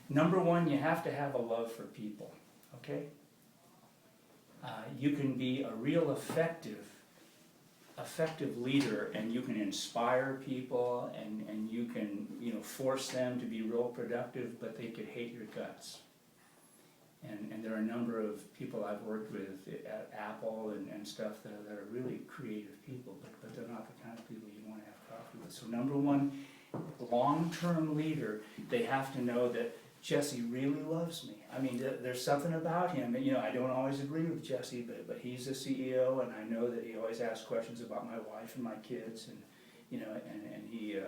Number one, you have to have a love for people, okay? You can be a real effective leader, and you can inspire people, and you can, you know, force them to be real productive, but they could hate your guts. And there are a number of people I've worked with at Apple and stuff that are really creative people, but they're not the kind of people you want to have coffee with. So number one, long-term leader, they have to know that Jesse really loves me. I mean, there's something about him, and you know, I don't always agree with Jesse, but he's the CEO, and I know that he always asks questions about my wife and my kids, and you know, and he,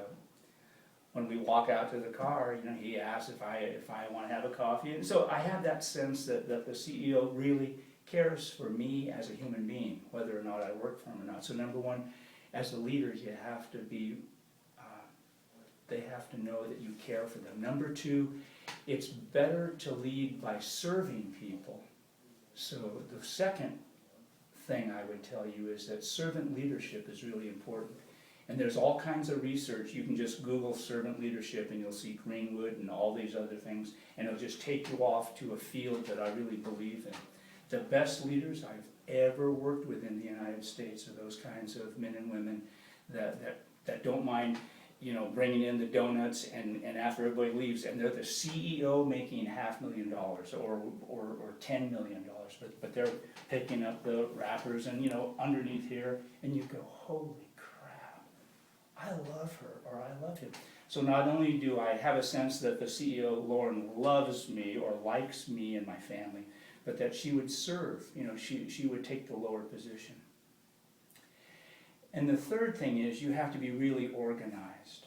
when we walk out to the car, you know, he asks if I want to have a coffee, and so I have that sense that the CEO really cares for me as a human being, whether or not I work for him or not. So number one, as a leader, you have to be, they have to know that you care for them. Number two, it's better to lead by serving people. So the second thing I would tell you is that servant leadership is really important. And there's all kinds of research. You can just Google servant leadership and you'll see Greenwood and all these other things, and it'll just take you off to a field that I really believe in. The best leaders I've ever worked with in the United States are those kinds of men and women that don't mind, you know, bringing in the donuts and after everybody leaves, and they're the CEO making $500,000 or $10 million, but they're picking up the wrappers and, you know, underneath here, and you go, holy crap, I love her or I love him. So not only do I have a sense that the CEO, Lauren, loves me or likes me and my family, but that she would serve, you know, she would take the lower position. And the third thing is you have to be really organized.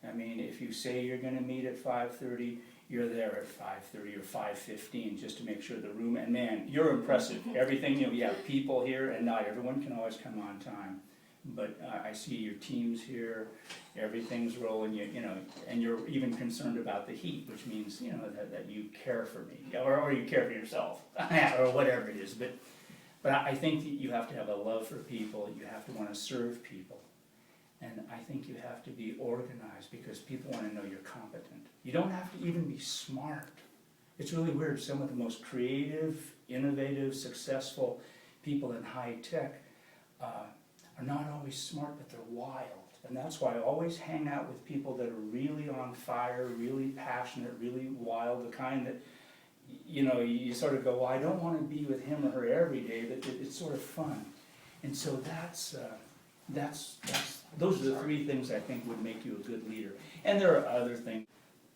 I mean, if you say you're going to meet at 5:30, you're there at 5:30 or 5:15 just to make sure the room, and man, you're impressive. Everything, you know, you have people here, and not everyone can always come on time. But I see your team's here, everything's rolling, you know, and you're even concerned about the heat, which means, you know, that you care for me, or you care for yourself, or whatever it is. But I think that you have to have a love for people, you have to want to serve people, and I think you have to be organized because people want to know you're competent. You don't have to even be smart. It's really weird, some of the most creative, innovative, successful people in high tech are not always smart, but they're wild. And that's why I always hang out with people that are really on fire, really passionate, really wild, the kind that, you know, you sort of go, well, I don't want to be with him or her every day, but it's sort of fun. And so those are the three things I think would make you a good leader. And there are other things.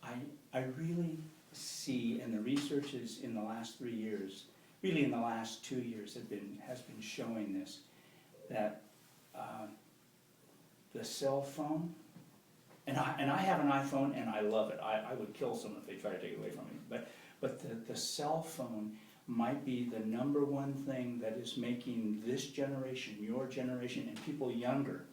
I really see, and the research is in the last 3 years, really in the last 2 years has been showing this, that the cell phone, and I have an iPhone and I love it. I would kill someone if they try to take it away from me. But the cell phone might be the number one thing that is making this generation, your generation, and people younger,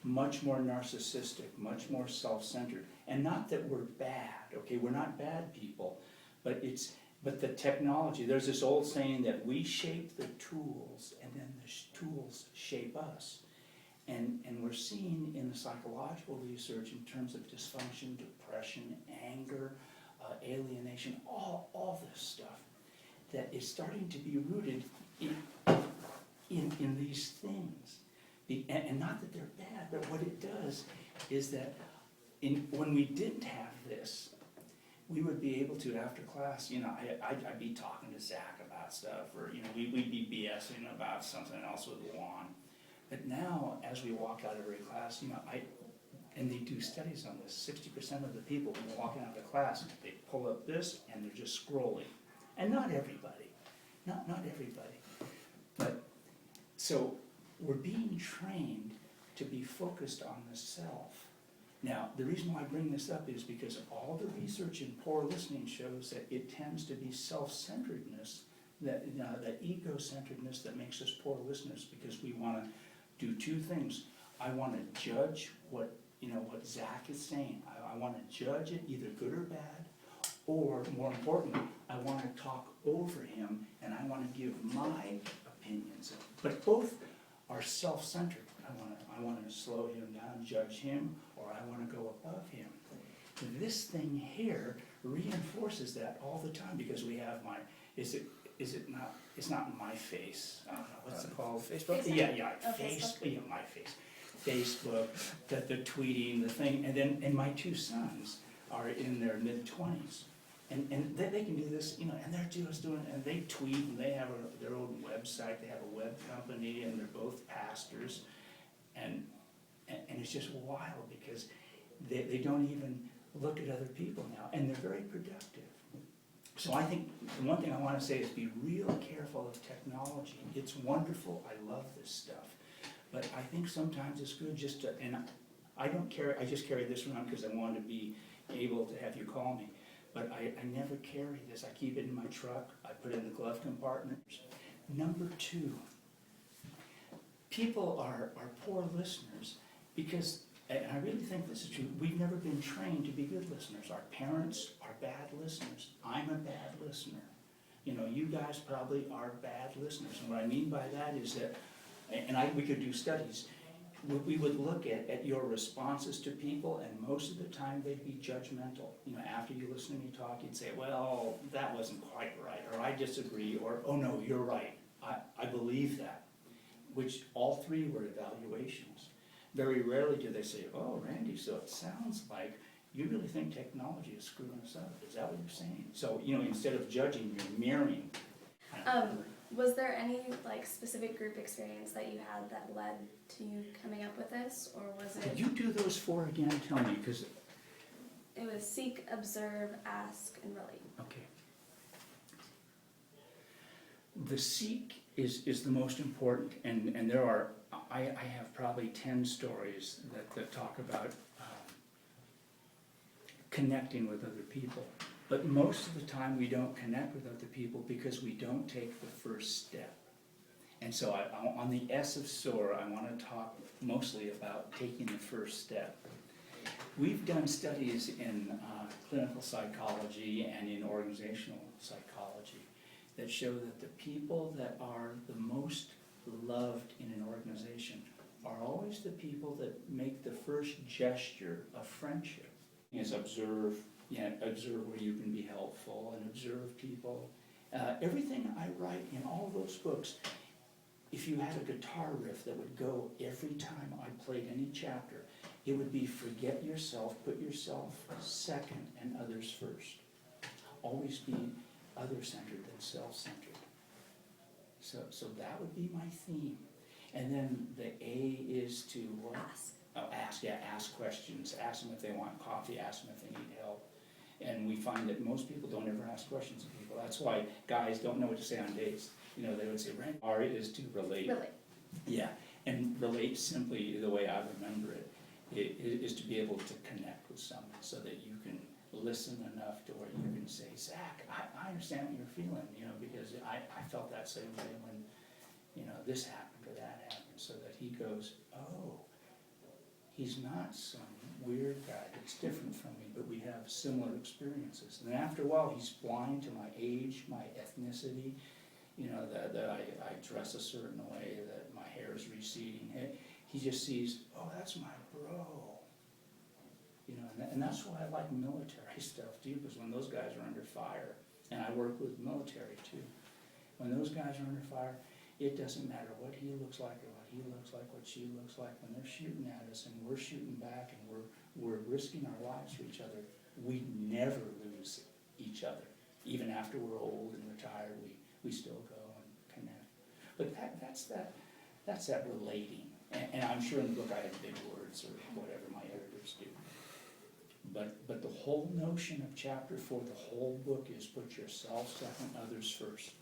much more narcissistic, much more self-centered. And not that we're bad, okay? We're not bad people, but the technology, there's this old saying that we shape the tools and then the tools shape us. And we're seeing in the psychological research in terms of dysfunction, depression, anger, alienation, all this stuff, that is starting to be rooted in these things. And not that they're bad, but what it does is that when we didn't have this, we would be able to, after class, you know, I'd be talking to Zach about stuff, or, you know, we'd be BSing about something else with Juan. But now, as we walk out of every class, you know, and they do studies on this, 60% of the people when they're walking out of class, they pull up this and they're just scrolling. And not everybody, not everybody. But, so, we're being trained to be focused on the self. Now, the reason why I bring this up is because all the research in poor listening shows that it tends to be self-centeredness, that ego-centeredness that makes us poor listeners, because we want to do two things. I want to judge what Zach is saying. I want to judge it, either good or bad, or more importantly, I want to talk over him and I want to give my opinions. But both are self-centered. I want to slow him down, judge him, or I want to go above him. This thing here reinforces that all the time because we have is it not, it's not my face, I don't know, what's it called? Facebook? Yeah, Oh, Facebook, yeah, my face. Facebook, the tweeting, the thing, and then, my two sons are in their mid-20s. And they can do this, you know, and they're just doing, and they tweet, and they have their own website, they have a web company, and they're both pastors. And it's just wild because they don't even look at other people now, and they're very productive. So I think the one thing I want to say is be real careful of technology. It's wonderful, I love this stuff, but I think sometimes it's good just to, and I just carry this around because I want to be able to have you call me, but I never carry this. I keep it in my truck, I put it in the glove compartment. Number two, people are poor listeners because, and I really think this is true, we've never been trained to be good listeners. Our parents are bad listeners. I'm a bad listener. You know, you guys probably are bad listeners. And what I mean by that is that, we could do studies, we would look at your responses to people, and most of the time they'd be judgmental. You know, after you listen to me talk, you'd say, well, that wasn't quite right, or I disagree, or, oh no, you're right, I believe that, which all three were evaluations. Very rarely do they say, oh, Randy, so it sounds like you really think technology is screwing us up. Is that what you're saying? So, you know, instead of judging, you're mirroring. Was there any like specific group experience that you had that led to you coming up with this, or was it? Could you do those four again? Tell me, because. It was seek, observe, ask, and relate. Okay. The seek is the most important, and there are, I have probably 10 stories that talk about connecting with other people. But most of the time we don't connect with other people because we don't take the first step. And so on the S of SOAR, I want to talk mostly about taking the first step. We've done studies in clinical psychology and in organizational psychology that show that the people that are the most loved in an organization are always the people that make the first gesture of friendship. Is observe where you can be helpful and observe people. Everything I write in all those books, if you had a guitar riff that would go every time I played any chapter, it would be forget yourself, put yourself second and others first. Always be other-centered than self-centered. So that would be my theme. And then the A is to what? Ask. Oh, ask questions. Ask them if they want coffee, ask them if they need help. And we find that most people don't ever ask questions of people. That's why guys don't know what to say on dates. You know, they would say, Randy, R is to relate. Relate. Yeah, and relate simply, the way I remember it, is to be able to connect with someone so that you can listen enough to where you can say, Zach, I understand what you're feeling, you know, because I felt that same way when, you know, this happened or that happened, so that he goes, oh, he's not some weird guy that's different from me, but we have similar experiences. And after a while, he's blind to my age, my ethnicity, you know, that I dress a certain way, that my hair is receding. He just sees, oh, that's my bro. You know, and that's why I like military stuff too, because when those guys are under fire, and I work with military too, when those guys are under fire, it doesn't matter what he looks like or what he looks like, what she looks like. When they're shooting at us and we're shooting back and we're risking our lives for each other, we never lose each other. Even after we're old and retired, we still go and connect. But that's that relating. And I'm sure in the book I have big words or whatever my editors do. But the whole notion of chapter 4, the whole book is put yourself second, others first.